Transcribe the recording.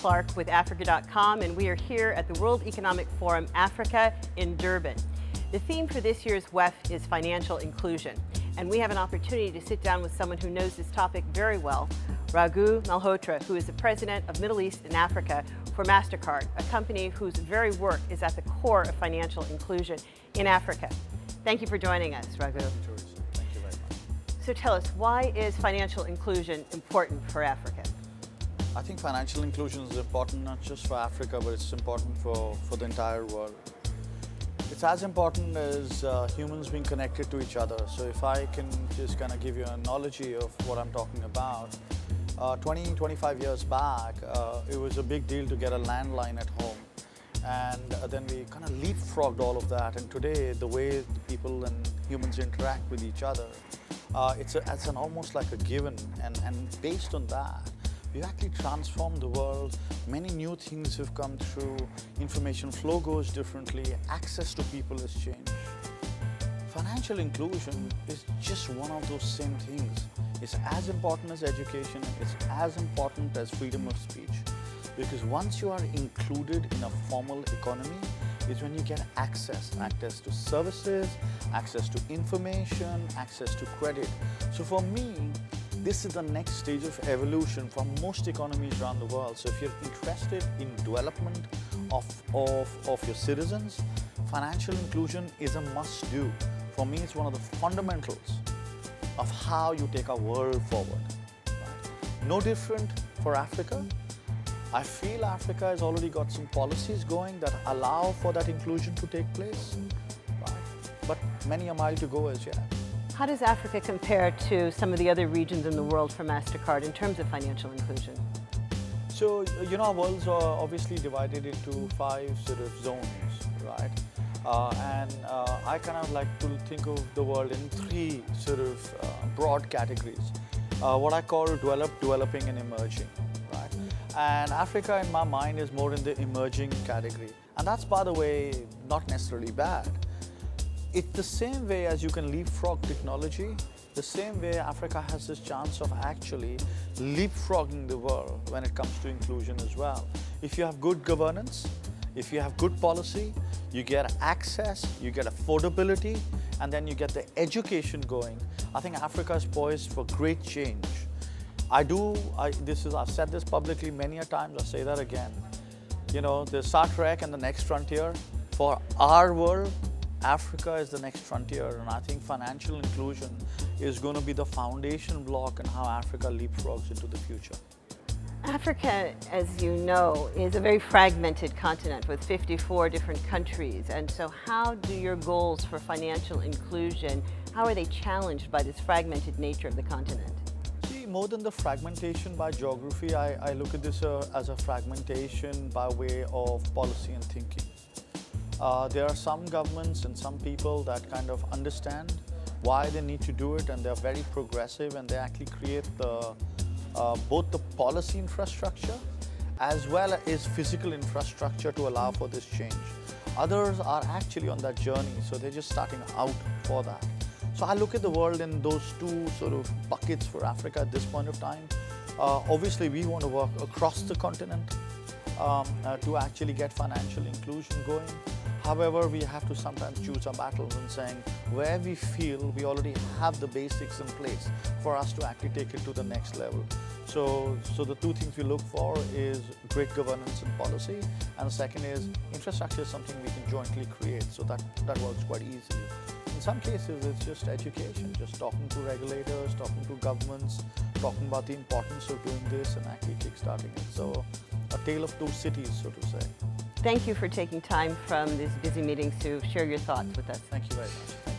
Clark with Africa.com, and we are here at the World Economic Forum Africa in Durban. The theme for this year's WEF is financial inclusion, and we have an opportunity to sit down with someone who knows this topic very well, Raghu Malhotra, who is the president of Middle East and Africa for Mastercard, a company whose very work is at the core of financial inclusion in Africa. Thank you for joining us, Raghu. Thank you very much. So tell us, why is financial inclusion important for Africa? I think financial inclusion is important not just for Africa, but it's important for the entire world. It's as important as humans being connected to each other. So if I can just kind of give you an analogy of what I'm talking about, 25 years back, it was a big deal to get a landline at home. And then we kind of leapfrogged all of that. And today, the way people and humans interact with each other, it's almost like a given. And based on that, we've actually transformed the world. Many new things have come through. Information flow goes differently. Access to people has changed. Financial inclusion is just one of those same things. It's as important as education. It's as important as freedom of speech. Because once you are included in a formal economy, is when you get access to services, access to information, access to credit. So for me, this is the next stage of evolution for most economies around the world. So if you're interested in development of your citizens, financial inclusion is a must-do. For me, it's one of the fundamentals of how you take our world forward. Right? No different for Africa. I feel Africa has already got some policies going that allow for that inclusion to take place, right? But many a mile to go as yet. How does Africa compare to some of the other regions in the world for Mastercard in terms of financial inclusion? So, you know, our world's obviously divided into 5 sort of zones, right? I kind of like to think of the world in 3 sort of broad categories. What I call developed, developing, and emerging. And Africa, in my mind, is more in the emerging category. And that's, by the way, not necessarily bad. It's the same way as you can leapfrog technology, the same way Africa has this chance of actually leapfrogging the world when it comes to inclusion as well. If you have good governance, if you have good policy, you get access, you get affordability, and then you get the education going. I think Africa is poised for great change. I've said this publicly many a times, I'll say that again. You know, the Star Trek and the next frontier, for our world, Africa is the next frontier, and I think financial inclusion is going to be the foundation block in how Africa leapfrogs into the future. Africa, as you know, is a very fragmented continent with 54 different countries. And so how do your goals for financial inclusion, how are they challenged by this fragmented nature of the continent? More than the fragmentation by geography, I look at this as a fragmentation by way of policy and thinking. There are some governments and some people that kind of understand why they need to do it, and they're very progressive, and they actually create both the policy infrastructure as well as physical infrastructure to allow for this change. Others are actually on that journey, so they're just starting out for that. So I look at the world in those 2 sort of buckets for Africa at this point of time. Obviously, we want to work across the continent to actually get financial inclusion going. However, we have to sometimes choose our battles and saying where we feel we already have the basics in place for us to actually take it to the next level. So the 2 things we look for is great governance and policy, and the second is infrastructure is something we can jointly create, so that works quite easily. In some cases, it's just education, just talking to regulators, talking to governments, talking about the importance of doing this and actually kickstarting it. So a tale of 2 cities, so to say. Thank you for taking time from these busy meetings to share your thoughts with us. Thank you very much.